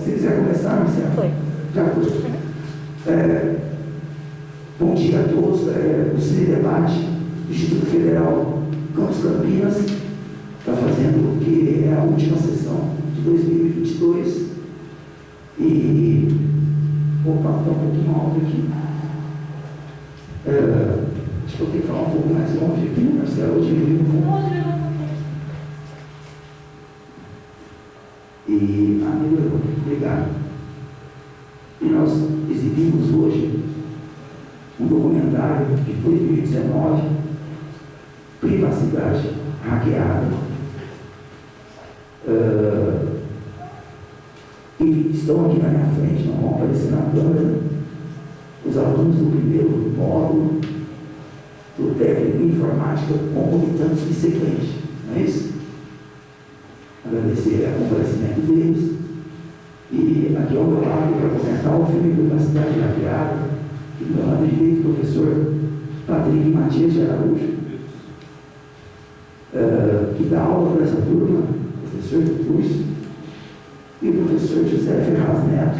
Se quiser começar, Marcelo. Foi. Já foi. Bom dia a todos. O Cine Debate do Instituto Federal Campus Campinas está fazendo o que é a última sessão de 2022. E opa, está um pouquinho alto aqui. Acho que eu tenho que falar um pouco mais longe aqui, Marcelo, hoje eu vivo com... E, amigo, obrigado. E nós exibimos hoje um documentário de 2019, Privacidade Hackeada. E estão aqui na minha frente, não vão aparecer na câmera, os alunos do primeiro módulo do técnico em informática concomitante subsequente, não é isso? Agradecer o comparecimento deles. E aqui ao meu lado, para comentar o filme Privacidade Hackeada, que do meu lado direito, o professor Patrick Matias de Araújo, que dá aula para essa turma, professor do curso, e o professor José Ferraz Neto,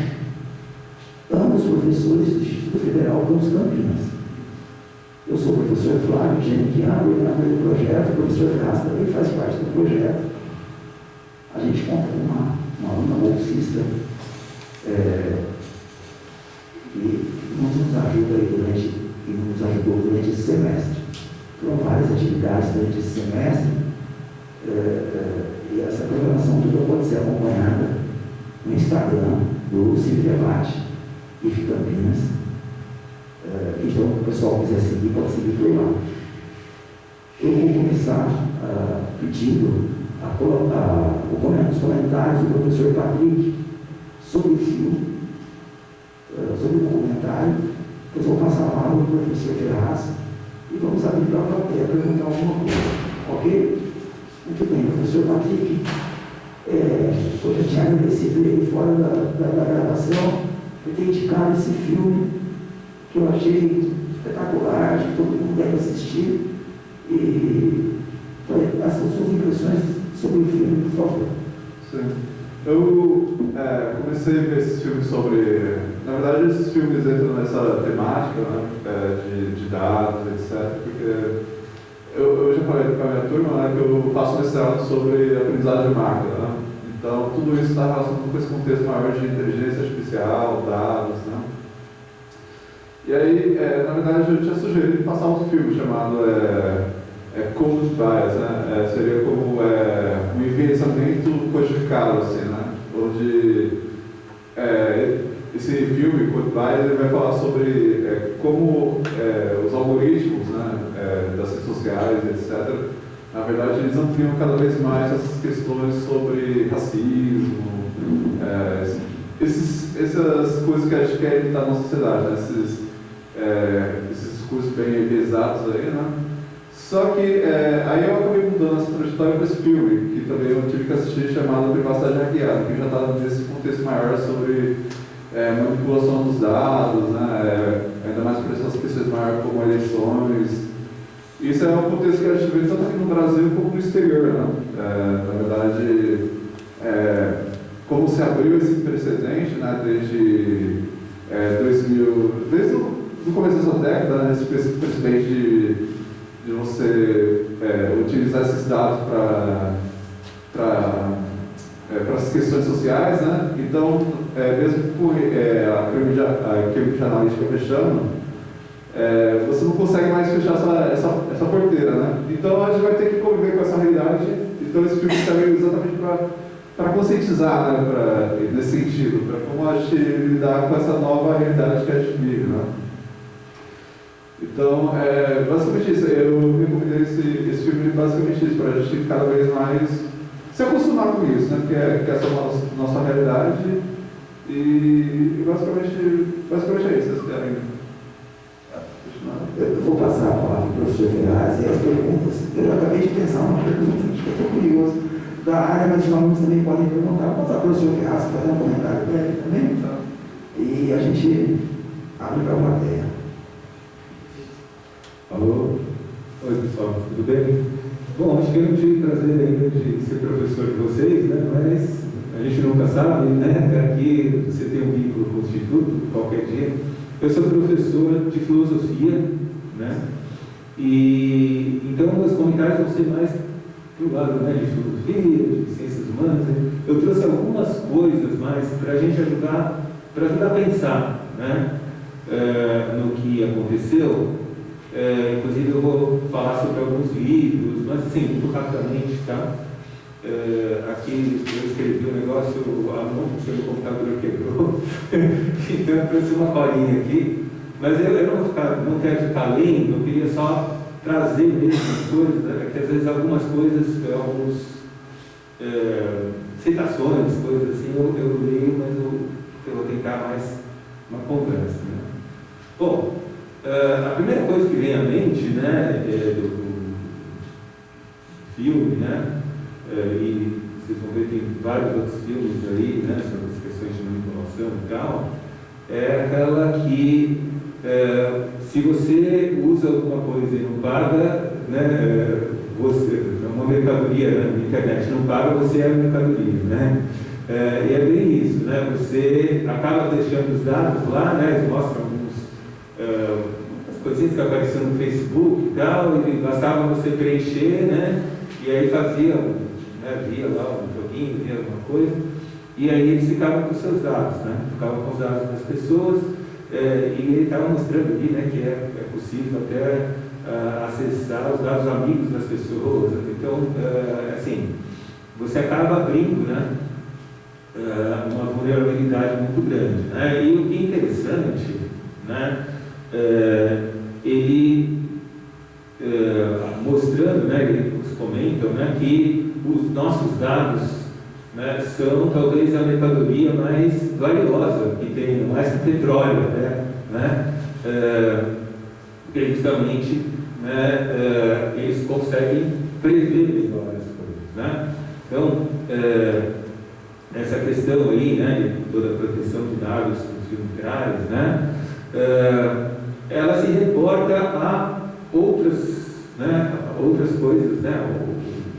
ambos professores do Instituto Federal Campus Campinas. Eu sou o professor Flávio Geniquiano, coordenador do projeto, o professor Ferraz também faz parte do projeto. A gente conta com uma aluna bolsista que nos ajuda aí nos ajudou durante esse semestre. Foram várias atividades durante esse semestre, e essa programação toda pode ser acompanhada no Instagram do Cine Debate e Campinas. Então, o pessoal quiser seguir, pode seguir por lá. Eu vou começar pedindo os comentários do professor Patrick sobre o filme, sobre o documentário. Depois vou passar a palavra para o professor Ferraz e vamos abrir para a plateia perguntar alguma coisa. Ok? Muito bem, professor Patrick. Eu já tinha agradecido ele fora da gravação por ter indicado esse filme que eu achei espetacular, que todo mundo deve assistir. E as suas impressões sobre o filme, por favor. Sim. Eu comecei a ver esses filmes sobre... Na verdade, esses filmes entram nessa temática, né, de dados, etc. Porque eu já falei com a minha turma, né, que eu faço mestrado sobre aprendizagem de máquina. Né? Então, tudo isso está relacionado com esse contexto maior de inteligência artificial, dados. Né? E aí, na verdade, eu tinha sugerido passar um filme chamado Code Bias, né? Seria como um enviesamento codificado, assim, né? Onde esse filme, Code Bias, ele vai falar sobre como os algoritmos, né, das redes sociais, etc., na verdade, eles ampliam cada vez mais essas questões sobre racismo, essas coisas que a gente quer evitar na sociedade, né? Esses discursos bem pesados aí, né? Só que aí eu acabei mudando essa trajetória para esse filme, que também eu tive que assistir, chamado Privacidade Hackeada, que já está nesse contexto maior sobre manipulação dos dados, né? Ainda mais por essas questões maiores como eleições. Isso é um contexto que a gente vê tanto aqui no Brasil como no exterior, né? Na verdade, como se abriu esse precedente, né, desde 2000, desde o começo dessa década, né, esse precedente de você utilizar esses dados para as questões sociais, né? Então, mesmo com a Cambridge Analytica fechando, você não consegue mais fechar essa porteira, né? Então a gente vai ter que conviver com essa realidade. Então esse filme serve exatamente para conscientizar, né? Nesse sentido, para como a gente lidar com essa nova realidade que a gente vive, né? Então, basicamente isso. Eu recomendei esse filme basicamente isso, para a gente cada vez mais se acostumar com isso, né? Que essa é a nossa realidade. E basicamente é isso. Vocês querem? Eu vou passar a palavra para o professor Ferraz e as perguntas. Eu acabei de pensar uma pergunta que eu estou curioso da área, mas os alunos também podem perguntar. Vou passar para o professor Ferraz fazer um comentário breve também. Tá? E a gente abre para a plateia. Alô? Oi, pessoal, tudo bem? Bom, acho que eu não tive prazer ainda de ser professor de vocês, né? Mas a gente nunca sabe, né? Aqui qualquer dia. Eu sou professor de filosofia, né? E então meus comentários vão ser mais do lado, né, de filosofia, de ciências humanas. Eu trouxe algumas coisas mais para a gente ajudar a pensar, né, no que aconteceu. Inclusive eu vou falar sobre alguns livros, mas assim, muito rapidamente, tá? Aqui eu escrevi um negócio, a mão pelo computador quebrou, então eu trouxe uma colinha aqui, mas eu não quero ficar lendo, eu queria só trazer mesmo as coisas, né, que às vezes algumas coisas, citações, coisas assim, eu leio, mas eu vou tentar mais uma conversa, né? Bom, a primeira coisa que vem à mente, né, do filme, né, e vocês vão ver que tem vários outros filmes aí, né, sobre as questões de manipulação e tal, é aquela que se você usa alguma coisa e não paga, né, você, uma mercadoria, né, na internet não paga, você é a mercadoria, né? E é bem isso, né? Você acaba deixando os dados lá, né? Eles mostram as coisinhas que apareciam no Facebook e tal, e bastava você preencher, né? E aí faziam, né? Via lá um joguinho, via alguma coisa, e aí eles ficavam com os seus dados, né? Ficavam com os dados das pessoas, e ele estava mostrando ali, né, que é possível até acessar os dados amigos das pessoas. Então, assim, você acaba abrindo, né, uma vulnerabilidade muito grande, né? E o que é interessante, né, ele mostrando, né, eles comentam, né, que os nossos dados, né, são talvez a mercadoria mais valiosa que tem, mais que petróleo até, né? Porque justamente, né, eles conseguem prever melhor as coisas, né? Então, essa questão aí, né, de toda a proteção de dados que o filme traz, né, ela se reporta a outras, né, outras coisas, né,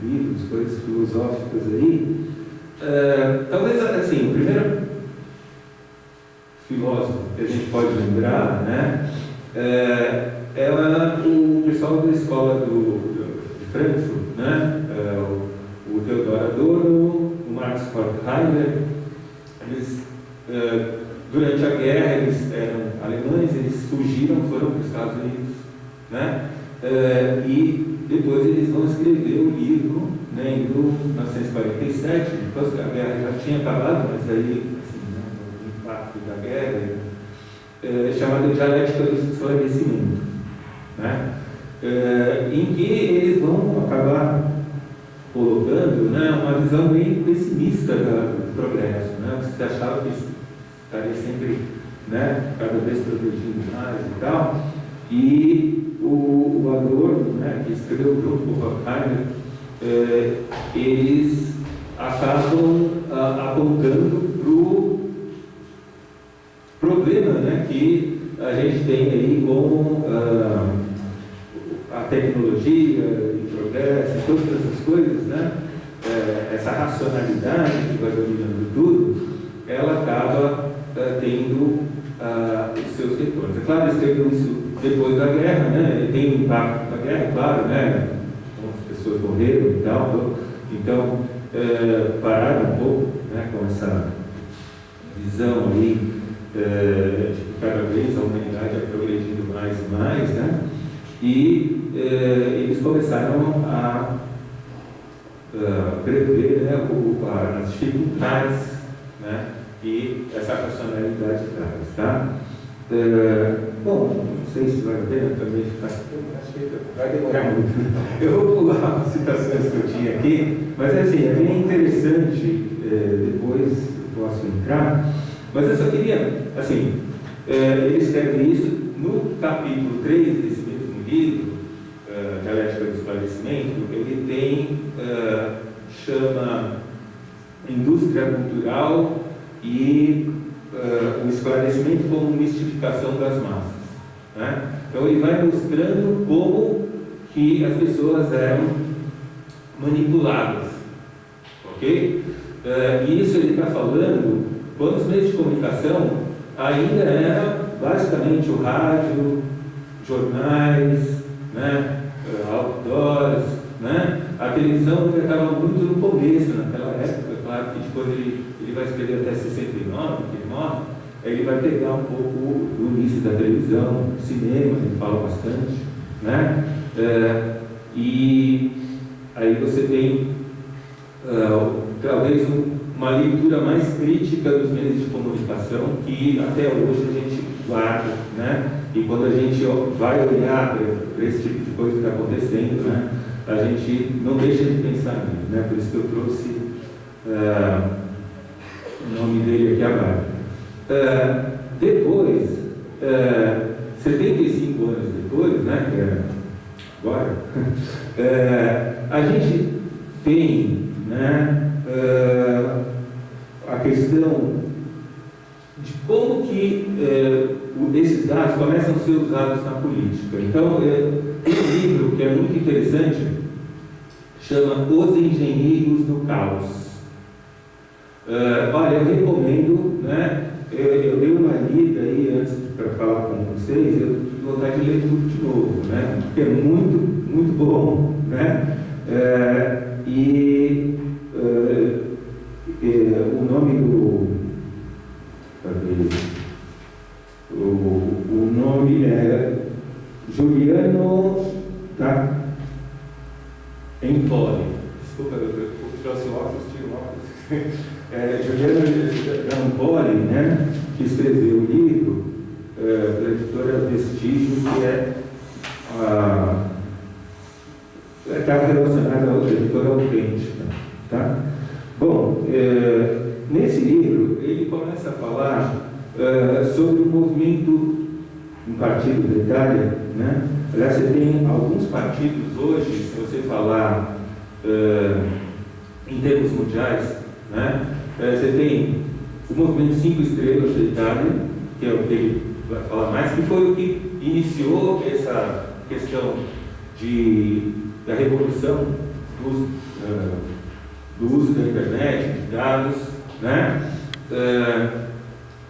livros, coisas filosóficas aí. Talvez, assim, o primeiro filósofo que a gente pode lembrar, né, é o pessoal da escola de Frankfurt, né, o Theodor Adorno, o Max Horkheimer. Eles, durante a guerra, eles eram alemães, eles fugiram, foram para os Estados Unidos, né, e depois eles vão escrever o livro, né, em 1947, depois que a guerra já tinha acabado, mas aí, assim, né, o impacto da guerra, chamado Dialética do Esclarecimento, né, em que eles vão acabar colocando, né, uma visão bem pessimista do progresso, né, você achava que estaria sempre, né, cada vez progredindo mais e tal, e o Adorno, né, que escreveu junto com o Horkheimer, eles acabam apontando para o problema, né, que a gente tem aí com a tecnologia e progresso, todas essas coisas, né, essa racionalidade que vai dominando tudo, ela acaba tendo os seus retornos. É claro, ele escreveu isso depois da guerra, né, tem um impacto da guerra, claro, né, as pessoas morreram e tal, então pararam um pouco, né, com essa visão aí de que cada vez a humanidade é progredindo mais e mais, né, e eles começaram a prever, né, as dificuldades, né, que essa racionalidade traz, tá? Bom, não sei se vale a pena também ficar. Acho que vai demorar muito. Eu vou pular as citações que eu tinha aqui, mas assim, é bem interessante, depois eu posso entrar, mas eu só queria, assim, ele escreve isso no capítulo 3 desse mesmo livro, Dialética do Esclarecimento. Ele tem, chama Indústria Cultural e o esclarecimento como mistificação das massas, né? Então ele vai mostrando como que as pessoas eram manipuladas, ok? E isso ele está falando quando os meios de comunicação ainda era basicamente o rádio, jornais, né, outdoors, né? A televisão estava muito no começo, naquela época. Claro que depois ele vai escrever até 69, que ele morre, aí ele vai pegar um pouco do início da televisão, cinema, ele fala bastante, né? E aí você tem talvez uma leitura mais crítica dos meios de comunicação que até hoje a gente guarda, né? E quando a gente vai olhar para esse tipo de coisa que está acontecendo, né, a gente não deixa de pensar nisso, né? Por isso que eu trouxe o nome dele aqui abaixo. Depois, 75 anos depois, né, que é agora, a gente tem, né, a questão de como que esses dados começam a ser usados na política. Então, tem um livro que é muito interessante, chama Os Engenheiros do Caos. Olha, eu recomendo, né, eu dei uma lida aí antes para falar com vocês, eu tive vontade de ler tudo de novo, né, porque é muito, muito bom, né, o nome do... O nome é Juliano Empoli. Desculpa, eu trouxe o óculos, tiro o óculos. Juliano Empoli, né, que escreveu o livro da editora Vestígio, que está relacionada a outra editora autêntica. Tá? Bom, nesse livro ele começa a falar sobre o movimento, um partido da Itália, né? Aliás, você tem alguns partidos hoje, se você falar em termos mundiais, né? Você tem o movimento 5 Estrelas da Itália, que é o que ele vai falar mais, que foi o que iniciou essa questão da revolução do uso da internet, de dados, né?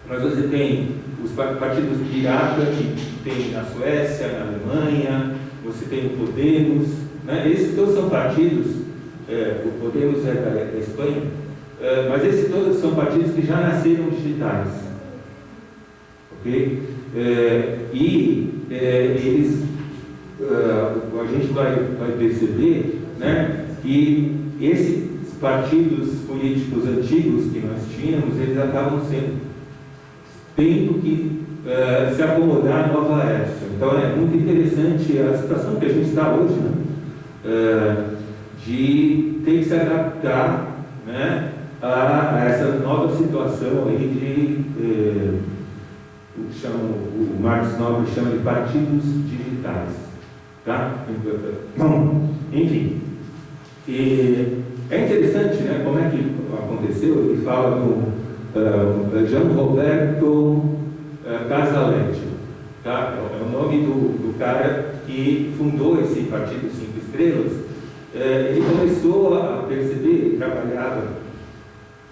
Mas você tem os partidos pirata que tem na Suécia, na Alemanha, você tem o Podemos, né? Esses todos são partidos, o Podemos é da Espanha, mas esses todos são partidos que já nasceram digitais, ok? Eles, a gente vai perceber, né, que esses partidos políticos antigos que nós tínhamos, eles acabam tendo que se acomodar à nova época. Então é muito interessante a situação que a gente está hoje, né? De ter que se adaptar, né, a essa nova situação aí o Marx Nobre chama de partidos digitais. Tá? Bom, enfim. É interessante, né, como é que aconteceu. Ele fala do Gian Roberto Casaletti, tá? É o nome do cara que fundou esse Partido 5 Estrelas. Ele começou a perceber, ele trabalhava,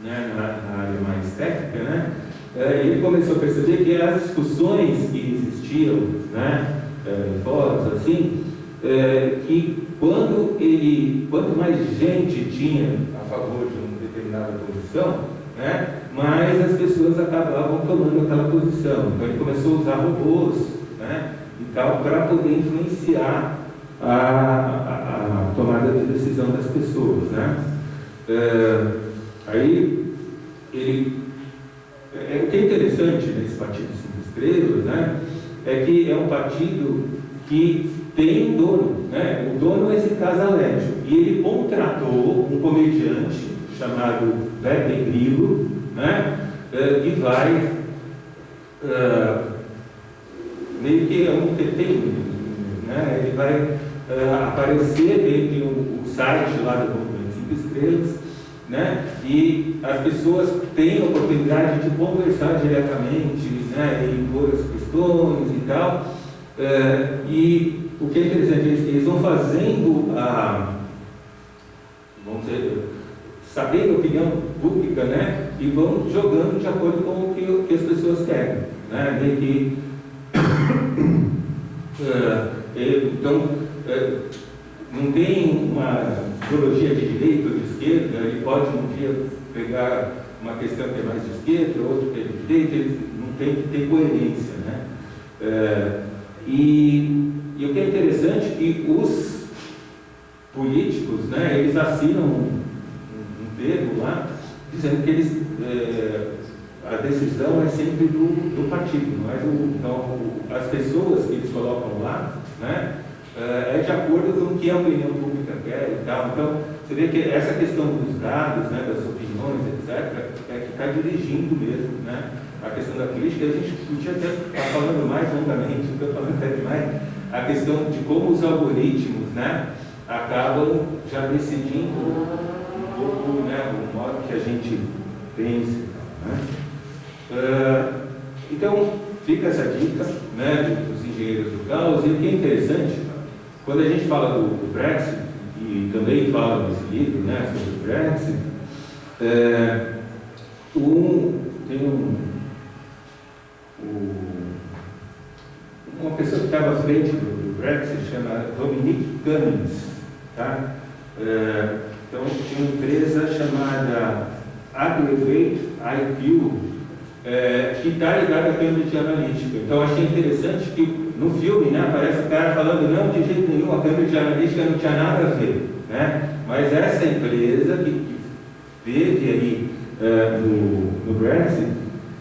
né, na área mais técnica, né? Ele começou a perceber que as discussões que existiam, né, em fóruns assim, que quanto mais gente tinha a favor de uma determinada posição, né, mais as pessoas acabavam tomando aquela posição. Então ele começou a usar robôs, né, e tal, para poder influenciar a tomada de decisão das pessoas, né. Aí o que é interessante nesse Partido 5 Estrelas, né, é que é um partido que tem um dono, né? O dono é esse Casaletti, e ele contratou um comediante chamado Beppe Grillo, né? Que vai meio que é um entertainment, né? Ele vai aparecer dentro do site lá do Movimento 5 Estrelas, né? E as pessoas têm a oportunidade de conversar diretamente, né? E impor as questões e tal. E o que é interessante, eles vão fazendo vamos dizer, sabendo a opinião pública, né? E vão jogando de acordo com o que as pessoas querem. né, de que então não tem uma ideologia de direita ou de esquerda. Ele pode um dia pegar uma questão que é mais de esquerda, outra que é de direita. Ele não tem que ter coerência, né? E o que é interessante é que os políticos, né, eles assinam um termo lá dizendo que eles, a decisão é sempre do partido, não é então, as pessoas que eles colocam lá, né, é de acordo com o que a opinião pública quer e tal. Então, você vê que essa questão dos dados, né, das opiniões, etc., é que está dirigindo mesmo, né, a questão da política. A gente podia até estar falando mais longamente, estou falando até demais, a questão de como os algoritmos, né, acabam já decidindo um pouco, né, o modo que a gente pensa, né? Então, fica essa dica, né, dos engenheiros do caos. E o que é interessante, quando a gente fala do Brexit, e também fala desse livro, né, sobre o Brexit, tem uma pessoa que estava à frente do Brexit, chama Dominic Cummings, tá? Então, tinha uma empresa chamada Aggregate IQ, que está ligada à Cambridge Analytica. Então, achei interessante que no filme, né, aparece o cara falando não, de jeito nenhum, a Cambridge Analytica não tinha nada a ver, né? Mas essa empresa que teve ali no Brexit,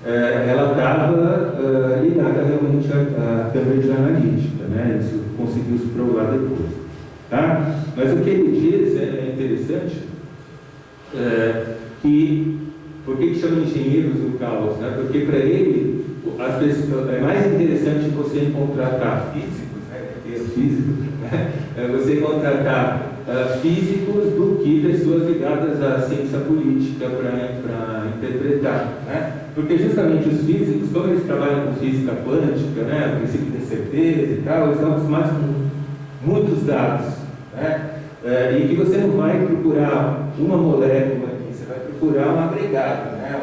ela estava ligada realmente à Cambridge Analytica, né? Isso conseguiu se provar depois, tá? Mas o que ele diz é interessante, que por que chama engenheiros do caos, né? Porque para ele as pessoas, é mais interessante você contratar físicos, né? Físicos, né? Você contratar físicos do que pessoas ligadas à ciência política para interpretar, né? Porque justamente os físicos, como eles trabalham com física quântica, né, princípio de incerteza e tal, eles estão acostumados com muitos dados, né? E que você não vai procurar uma molécula aqui, você vai procurar um agregado, né?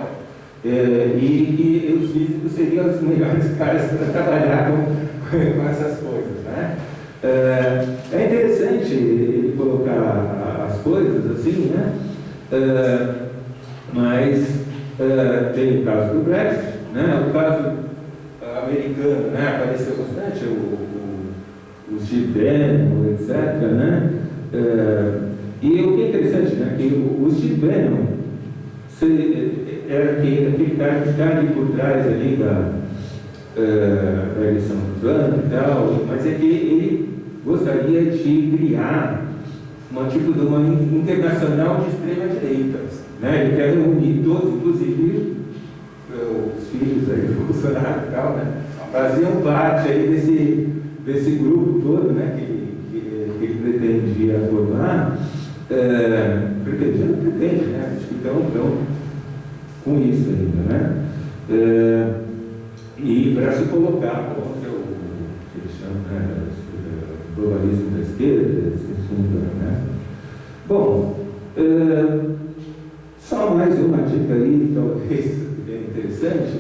E que os físicos seriam os melhores caras para trabalhar com essas coisas, né? É interessante ele colocar as coisas assim, né? Mas tem o caso do Brexit, né? O caso americano, né, apareceu bastante, o Steve Bannon, etc., né? E o que é interessante, né, que o Steve Bannon era aquele cara que está ali por trás ali da eleição do Trump e tal, mas é que ele gostaria de criar um tipo de uma internacional de extrema-direita, né? Ele quer reunir todos, inclusive os filhos aí do Bolsonaro e tal, né? Faziam parte aí desse grupo todo, né? Que ele pretendia formar. Pretendia, não pretende, né? Acho que estão com isso ainda, né? E para se colocar contra o que eles chamam, né, o globalismo da esquerda, se funda, né? Bom, só mais uma dica aí, talvez é interessante.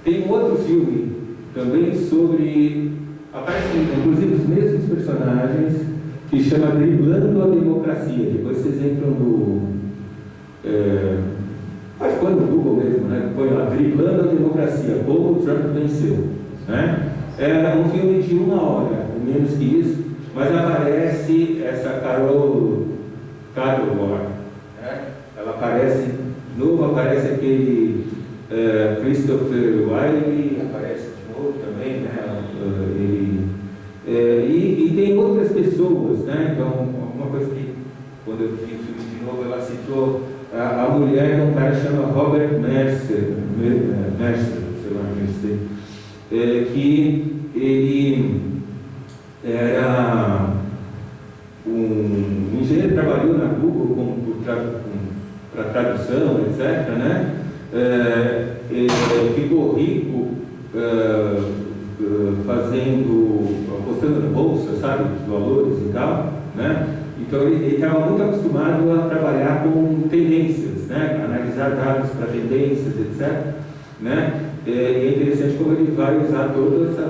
Tem um outro filme também sobre, aparecem inclusive os mesmos personagens, que chama Driblando a Democracia. Depois vocês entram no põe no Google mesmo, né? Põe lá, Driblando a Democracia, como o Trump venceu, né? É um filme de 1 hora, menos que isso, mas aparece essa Carol Cadwalladr, né? Ela aparece de novo, aparece aquele Christopher Wiley, aparece de novo também, né? E tem outras pessoas, né? Então, uma coisa que, quando eu vi o filme de novo, ela citou a mulher de um cara que chama Robert Mercer, sei lá, que ele era um engenheiro que trabalhou na Google para tradução, etc., né? Ficou rico apostando na bolsa, sabe, dos valores e tal, né? Então ele estava muito acostumado a trabalhar com tendências, né? Analisar dados para tendências, etc., né? E é interessante como ele vai usar todo esse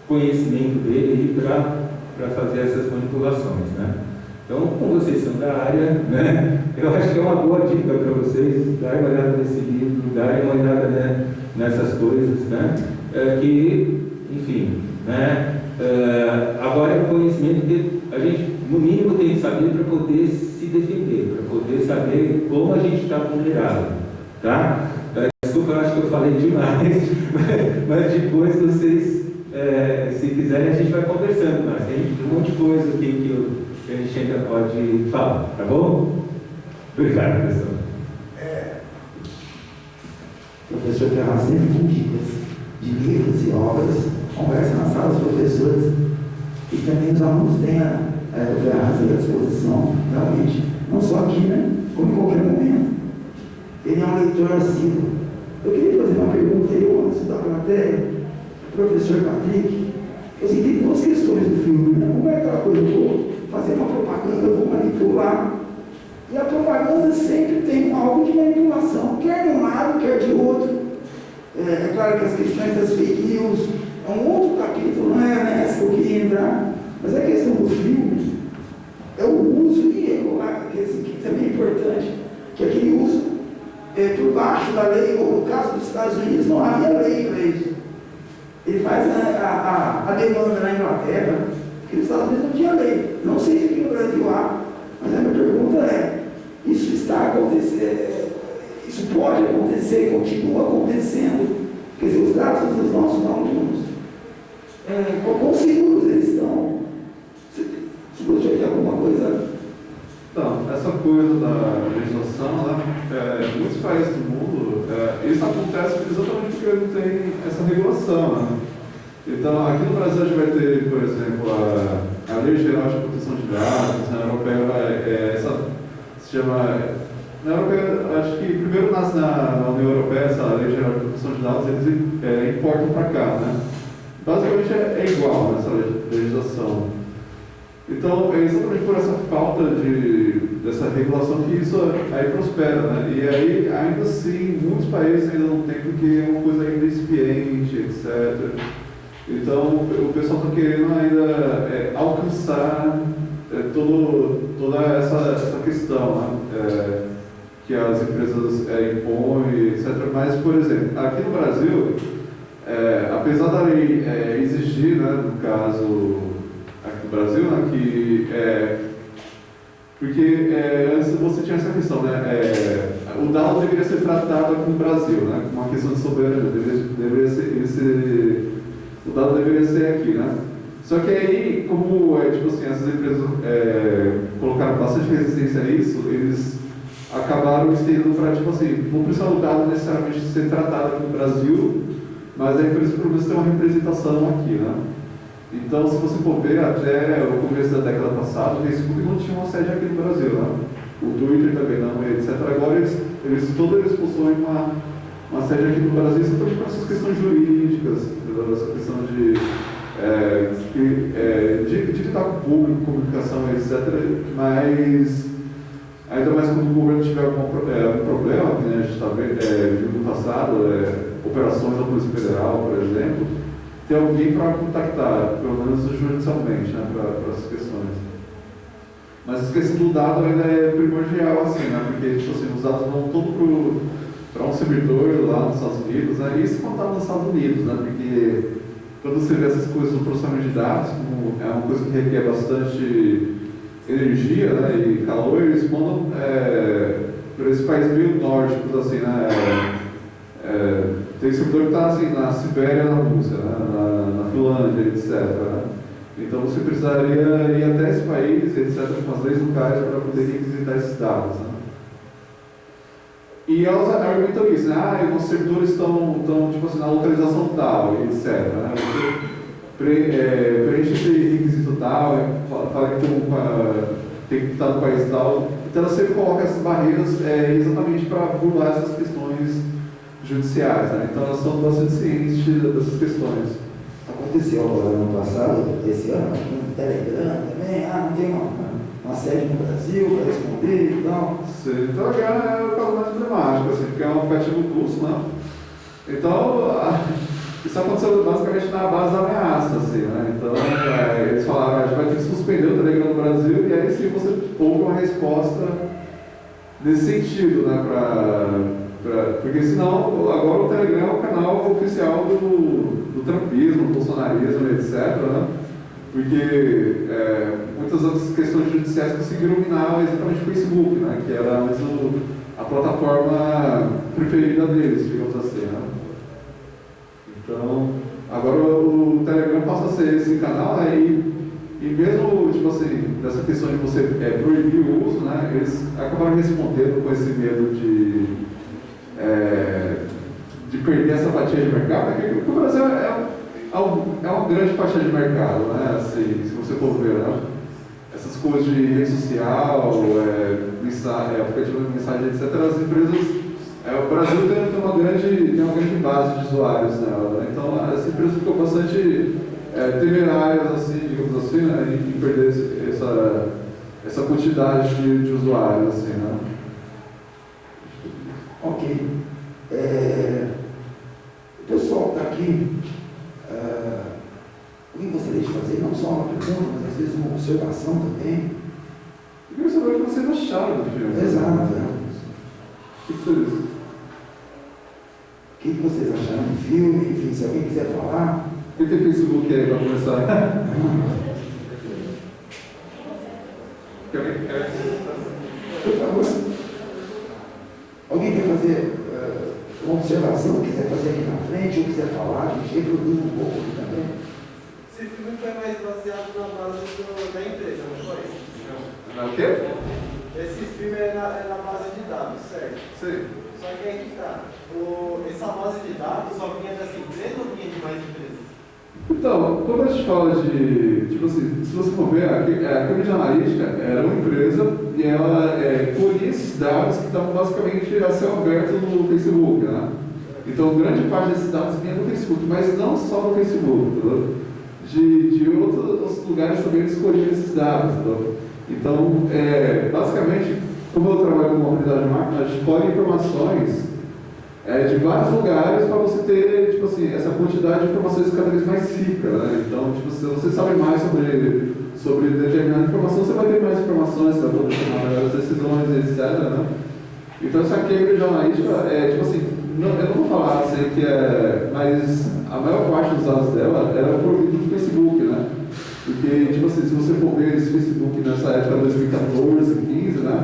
conhecimento dele para fazer essas manipulações, né? Então, como vocês são da área, né, eu acho que é uma boa dica para vocês darem uma olhada nesse livro, darem uma olhada, né, nessas coisas, né, que, enfim, né, agora é um conhecimento que a gente, no mínimo, tem que saber para poder se defender, para poder saber como a gente está vulnerável, tá? Desculpa, eu acho que eu falei demais, mas depois vocês, se quiserem, a gente vai conversando, mas tem um monte de coisa aqui que a gente ainda pode falar, tá bom? Obrigado, professor. O professor Ferraz sempre com dicas de livros e obras, conversa na sala dos professores, e também os alunos têm o Ferraz à disposição, realmente, não só aqui, né, como em qualquer momento. Ele é um leitor assíduo. Eu queria fazer uma pergunta aí, antes da plateia, professor Patrick. Assim, tem duas questões do filme, né? Como é aquela coisa, eu vou fazer uma propaganda, eu vou manipular. E a propaganda sempre tem algo de manipulação, quer de um lado, quer de outro. É claro que as questões das fake news é um outro capítulo, não é nessa que eu queria entrar. Mas a questão do filme é o uso irregular, que também é importante, que aquele uso por baixo da lei, ou no caso dos Estados Unidos, não havia lei para isso. Ele faz a demanda na Inglaterra, que nos Estados Unidos não tinha lei. Não sei se aqui no Brasil há, mas a minha pergunta é, isso está acontecendo, isso pode acontecer, continua acontecendo, quer dizer, os dados dos nossos alunos, quão seguros eles estão? Se você tiver alguma coisa... Então, essa coisa da legislação, né, em muitos países do mundo, isso acontece exatamente porque não tem essa regulação, né? Então, aqui no Brasil a gente vai ter, por exemplo, a Lei Geral de Proteção de Dados, na Europeia, essa se chama... Na Europeia, acho que primeiro nasce na União Europeia, essa Lei Geral de Proteção de Dados, eles importam para cá, né? Basicamente é igual essa legislação. Então, é exatamente por essa falta dessa regulação que isso aí prospera, né? E aí, ainda assim, muitos países ainda não tem, porque é uma coisa ainda incipiente, etc. Então, o pessoal está querendo ainda alcançar toda essa questão, né? Que as empresas impõem, etc. Mas, por exemplo, aqui no Brasil, apesar da lei exigir, né, no caso aqui no Brasil, né, que porque antes você tinha essa questão, né, o dado deveria ser tratado aqui no Brasil, né, como uma questão de soberania, o dado deveria ser aqui, né. Só que aí, como tipo assim, essas empresas colocaram bastante resistência a isso, eles acabaram estendendo para, tipo assim, não precisa o dado necessariamente ser tratado aqui no Brasil, mas a empresa pelo menos tem uma representação aqui, né? Então, se você for ver, até o começo da década passada, o Facebook não tinha uma sede aqui no Brasil, né? O Twitter também não, etc. Agora eles possuem uma sede aqui no Brasil, exatamente por essas questões jurídicas, essa questão de lidar com o público, comunicação, etc. Mas ainda mais quando o governo tiver algum problema, que, né, a gente está vendo no passado, operações da Polícia Federal, por exemplo, ter alguém para contactar, pelo menos judicialmente, né, para essas questões. Mas a questão do dado ainda é primordial, assim, né, porque tipo assim, os dados vão todos para um servidor lá nos Estados Unidos, né, e isso quando está nos Estados Unidos, né, porque quando você vê essas coisas do processamento de dados, como é uma coisa que requer bastante energia, né, e calor, eles mandam para esses países meio nórdicos, assim, né, tem servidor que está assim, na Sibéria, na Rússia, né, na Finlândia, etc. Né? Então você precisaria ir até esse país, etc., com as leis locais para poder requisitar esses dados. Né? E elas argumentam isso, né? Os servidores estão tipo assim, na localização tal, etc. Né? Você preenche esse requisito tal, fala que tem que estar no país tal. Então ela sempre coloca essas barreiras exatamente para burlar essas questões judiciais, né? Então elas são bastante cientes dessas questões. Aconteceu agora no ano passado, esse ano, no Telegram também, não tem uma sede no Brasil para responder e tal. Sim, o Telegram é o caso mais emblemático, assim, porque é um aplicativo russo, né? Então, isso aconteceu basicamente na base da ameaça, assim, né? Então, eles falaram, a gente vai ter que suspender o Telegram no Brasil, e aí sim você houve uma resposta nesse sentido, né? Porque senão, agora o Telegram é o canal oficial do trumpismo, do bolsonarismo, etc., né? Porque muitas outras questões judiciais conseguiram minar exatamente o Facebook, né? Que era antes a plataforma preferida deles, digamos assim, né? Então, agora o Telegram passa a ser esse canal, né? E mesmo, tipo assim, dessa questão de você proibir o uso, né? Eles acabaram respondendo com esse medo de perder essa fatia de mercado, né? Porque o Brasil é uma grande fatia de mercado, né? Assim, se você for ver, né? Essas coisas de rede social, aplicativo de mensagem, etc., as empresas. O Brasil tem uma grande base de usuários nela, né? Então as empresas ficam bastante temerárias, assim, digamos assim, né? Em perder essa quantidade de usuários, assim, né? Ok. O pessoal que está aqui, o que gostaria de fazer, não só uma pergunta, mas às vezes uma observação também. Eu queria saber o que vocês acharam do filme. Exato. O que foi isso? O que vocês acharam do filme? Enfim, se alguém quiser falar. Quem tem Facebook aí para começar? Por favor. Alguém quer fazer uma observação, quiser fazer aqui na frente, ou quiser falar, a gente reproduz um pouco aqui também. Esse filme foi mais baseado na base da empresa, não foi? Na o quê? Esse filme é na base de dados, certo? Sim. Só que aí que tá. Essa base de dados só vinha dessa empresa ou vinha de mais empresas? Então, quando a gente fala de, tipo assim, se você for ver, a Cambridge Analytica era uma empresa e ela colhia esses dados que estavam basicamente a céu aberto no Facebook, né? Então, grande parte desses dados vinha do Facebook, mas não só do Facebook, entendeu? De outros lugares também eles colhiam esses dados, entendeu? Então, basicamente, como eu trabalho com comunidade de marketing, a gente colhe informações de vários lugares para você ter, tipo assim, essa quantidade de informações cada vez mais rica, né? Então, tipo, se você sabe mais sobre determinada informação, você vai ter mais informações, você vai poder tomar melhores decisões, etc, né? Então, essa Cambridge Analytica tipo assim, eu não vou falar assim mas a maior parte dos dados dela era provido do Facebook, né? Porque, tipo assim, se você for ver esse Facebook nessa época, 2014, 2015, né?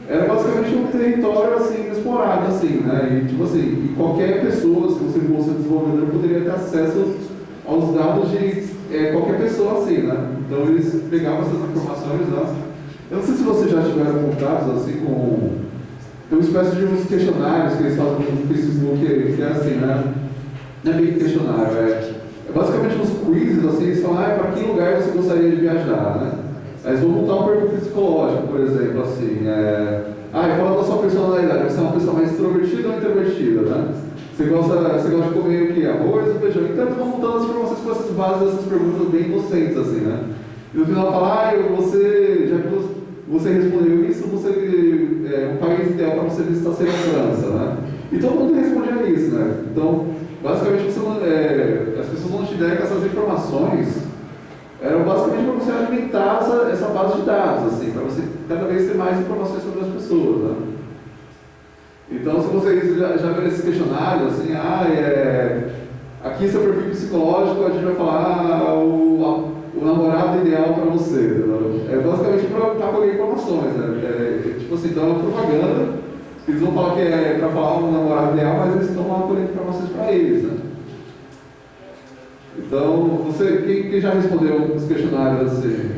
Era basicamente um território, assim, explorado, assim, né? E, tipo assim, qualquer pessoa, se você fosse desenvolvedor, poderia ter acesso aos dados de qualquer pessoa, assim, né? Então, eles pegavam essas informações, né? Eu não sei se vocês já tiveram contatos, assim, tem uma espécie de uns questionários que eles fazem no Facebook, que é assim, né? Não é bem questionário, é basicamente uns quizzes, assim, eles falam, para que lugar você gostaria de viajar, né? Eles vão montar um perfil psicológico, por exemplo, assim, fala da sua personalidade, você é uma pessoa mais extrovertida ou introvertida, né? Você gosta de comer o quê? Arroz ou feijão? Então eles vão montando as informações com essas bases, essas perguntas bem inocentes, assim, né? E no final fala, já que você respondeu isso, o país ideal para você visitar seria a França, né? E todo mundo respondia isso, né? Então, basicamente, as pessoas não te deram que essas informações eram basicamente para você alimentar essa base de dados, assim, para você cada vez ter mais informações sobre as pessoas, né? Então, se vocês já viram esses questionários, assim, aqui seu perfil psicológico, a gente vai falar o namorado ideal para você, entendeu? É basicamente para colher informações, né? Tipo assim, então é uma propaganda, eles vão falar que é para falar um namorado ideal, mas eles estão lá colhendo informações para eles, né? Então, quem já respondeu os questionários assim?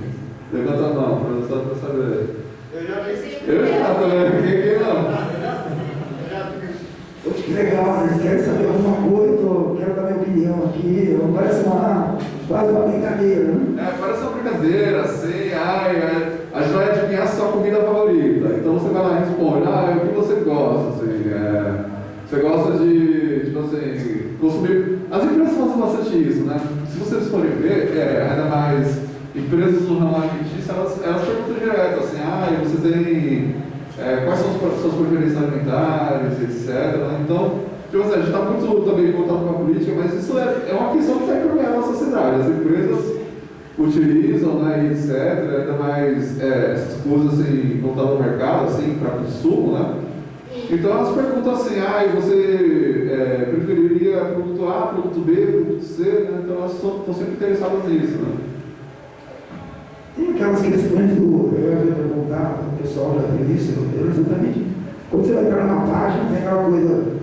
Levanta a mão, para saber. Eu já vi. Eu já também, quem não? Poxa, que legal, eles querem saber alguma coisa, quero dar minha opinião aqui, parece quase uma brincadeira, né? Parece uma brincadeira, assim, a gente vai adivinhar a sua comida favorita. Então você vai lá e responde, o que você gosta, assim, você gosta de, tipo assim, consumir. As empresas fazem bastante isso, né? Se vocês forem ver, ainda mais empresas no ramo alimentício, elas perguntam direto, assim, você tem. Quais são as suas preferências alimentares, etc. Então, tipo assim, a gente está muito também voltado para a política, mas isso é uma questão que está permeando a sociedade. As empresas utilizam, né, e etc., ainda mais essas coisas assim, voltadas ao mercado, assim, para consumo, né? Então elas perguntam assim, e você preferiria produto A, produto B, produto C, né? Então elas estão sempre interessadas nisso, né? Tem aquelas questões eu ia perguntar, o pessoal já viu isso, exatamente. Quando você vai entrar numa página, tem aquela coisa